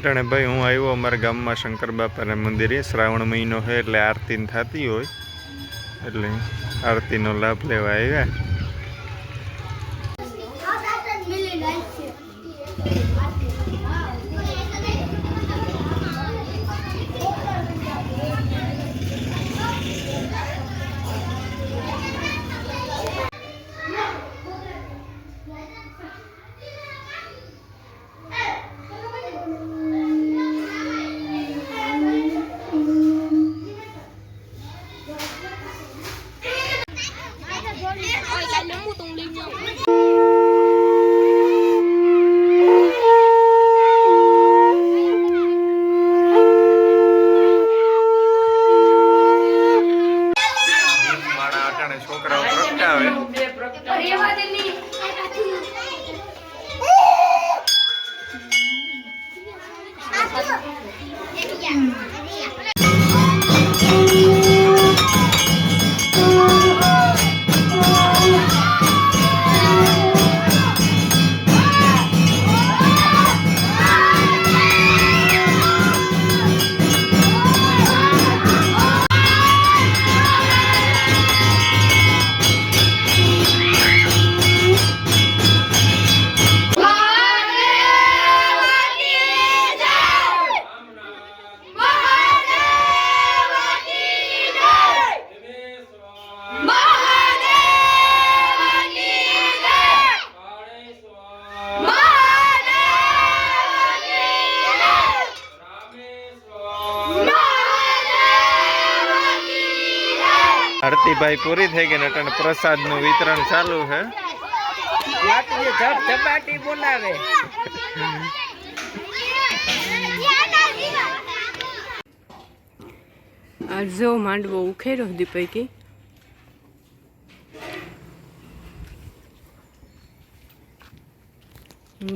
અટાણે ભાઈ હું આવ્યો અમારા ગામમાં શંકર બાપાના મંદિરે. શ્રાવણ મહિનો છે એટલે આરતી થતી હોય એટલે આરતીનો લાભ લેવા આવ્યા. છોકરાઓ પ્રગટાવે આરતી ભાઈ પૂરી થઈ ગઈ ને એટલે પ્રસાદ નું વિતરણ ચાલુ છે. બોલાવે જો માંડવો ઉખેરો દીપૈકી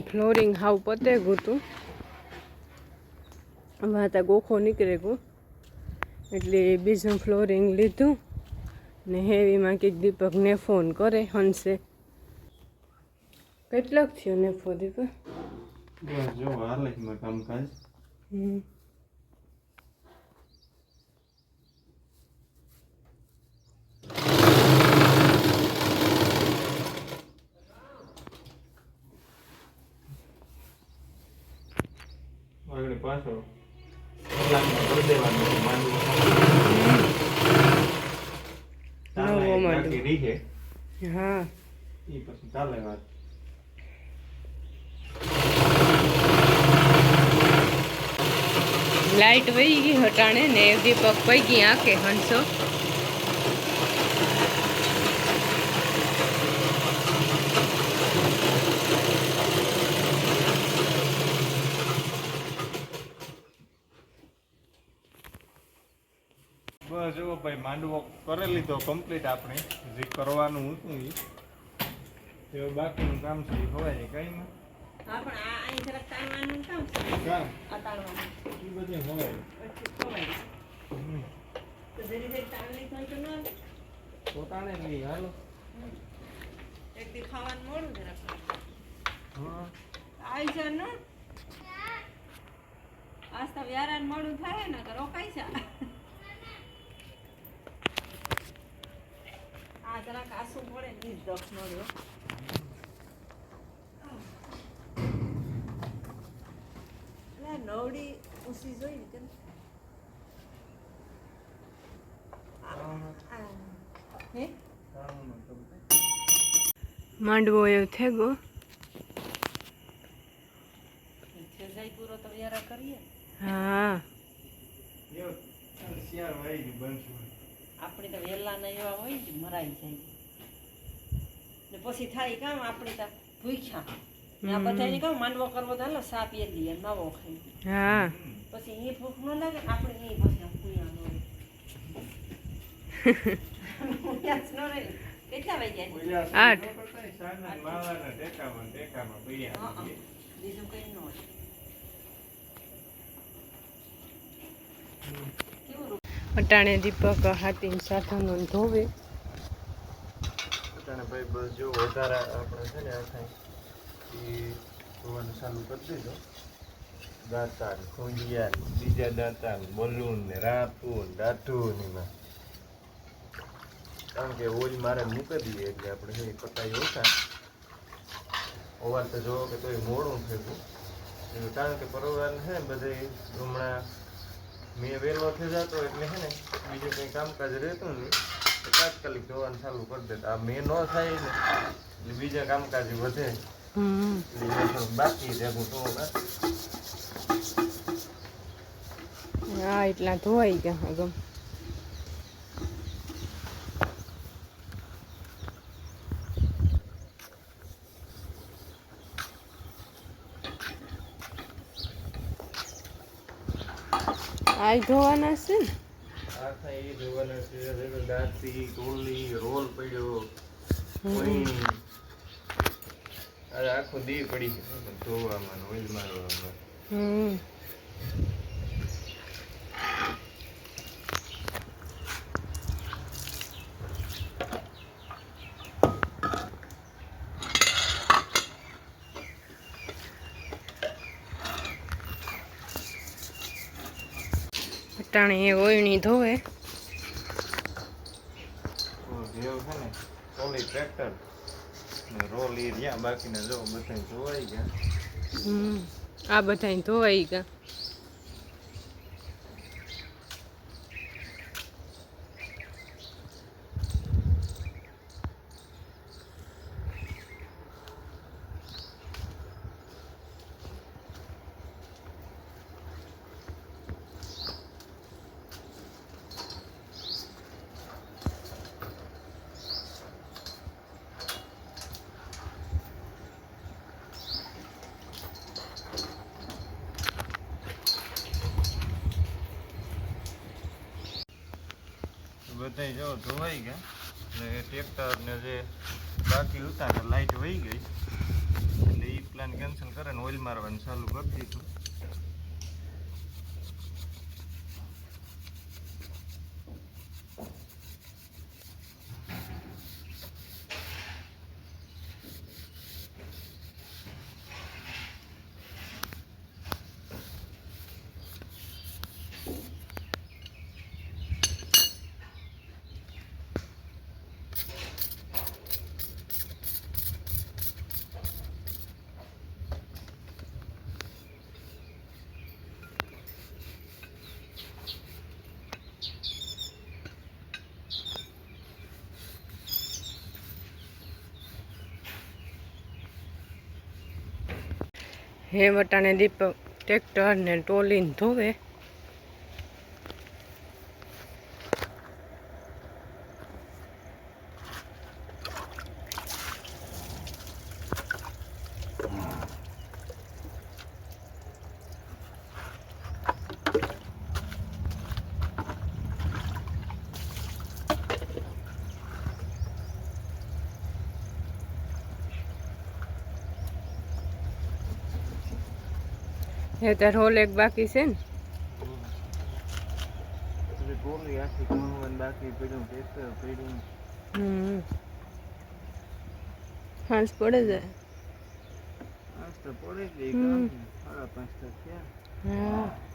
ફ્લોરિંગ હાવ પતે ગયું વાતા ગોખો નીકળે ગયું એટલે બીજું ફ્લોરિંગ લીધું ને હેવીમાં કંઈક દીપકને ફોન કરે હંસે. કેટલોક થયો નેફો દીપક? જો હાલે કામકાજ. આગળ પાછો કરી દેવાનું હા એ પછી ચાલે વાત. લાઈટ વહી ગઈ હટાણે ને દીપક પૈકી આંખે હંસો બસ જો ભાઈ માંડવો કરી લીધો કમ્પ્લીટ. આપણે જે કરવાનું હતું એ બાકીનું કામ છે એ હોય કઈ પોતાને લઈ હાલો ખાવાનું મોડું આવી જા ને આજ તો વ્યારાન મોડું થાય ને તો રોકાઈ જા. આ જરાક આસું પડે ને દક્ષ મળ્યો નવડી ઊંચી જોઈ ને માંડવો એવો થઈ ગયો. પૂરો તો વ્યારા કરીએ. હા આપણે તો વેલા ના એવા હોય ને મરાઈ જાય ને પછી થાય કામ આપણે તો ભૂખ્યા આ બધાને કામ માંડવો કરવો તો હાલો સા પીએ લઈએ નવો ખાઈ. હા પછી એ ભૂખ ન લાગે આપણે એ પછી ભૂયા ન રહે. કેટલા વાગ્યા? 8. બીજું કઈ ન હોય. અટાણે દીપક હાથી સાધનો ધોવે. અટાણે ભાઈ બસ જો વધારે આપણે છે ને આ થાય એ ધોવાનું ચાલુ કરી દીધો. દાંતા ને ખૂંડિયા ને બીજા દાંતા ને બલૂન ને રાપું ને દાઠું ને એમાં કારણ કે ઓજ મારે મૂકી દઈએ એટલે આપણે છે પતાવી ઓછા ઓવાર તો જોવો કે તોય મોડું થયું કારણ કે પરવાર છે ને બધે હમણાં મેં વહેલો થઈ જતો એટલે છે ને બીજું કંઈ કામકાજ રહેતું નહીં તાત્કાલિક ધોવાનું ચાલુ કરી દેતા આ મેં ન થાય ને એટલે બીજા કામકાજ વધે એટલે બાકી રહેવું તો હા એટલા ધોવાઈ ગયા ગમ આ ધોવાના છે ને આખા એ ધોવાના છે દાંતી ટોલી રોલ પડ્યો આખો દી પડી છે ધોવામાં ઓઇલ મારવામાં અટાણે એ ઓયણી ધોવે જેવ છે ને ટોલી ટ્રેક્ટર ને રોલ એ રહ્યા બાકીના જો બધા ધોવાઈ ગયા આ બધા ધોવાઈ ગયા બધા જો ધોવાઈ ગયા ને ટ્રેક્ટર ને જે બાકી હતા ને લાઈટ વહી ગઈ એટલે એ પ્લાન કેન્સલ કરે ને ઓઇલ મારવાનું ચાલુ કરી દીધું હે વટાણે દીપક ટ્રેક્ટર ને ટોલીને ધોવે હે તાર હોલ એક બાકી છે ને ટોલી આખી ઘણું બાકી પડ્યું ટ્રેક્ટર પડ્યું હાંસ પડે જાય આજ તો પડે જ 5:30 થયા હા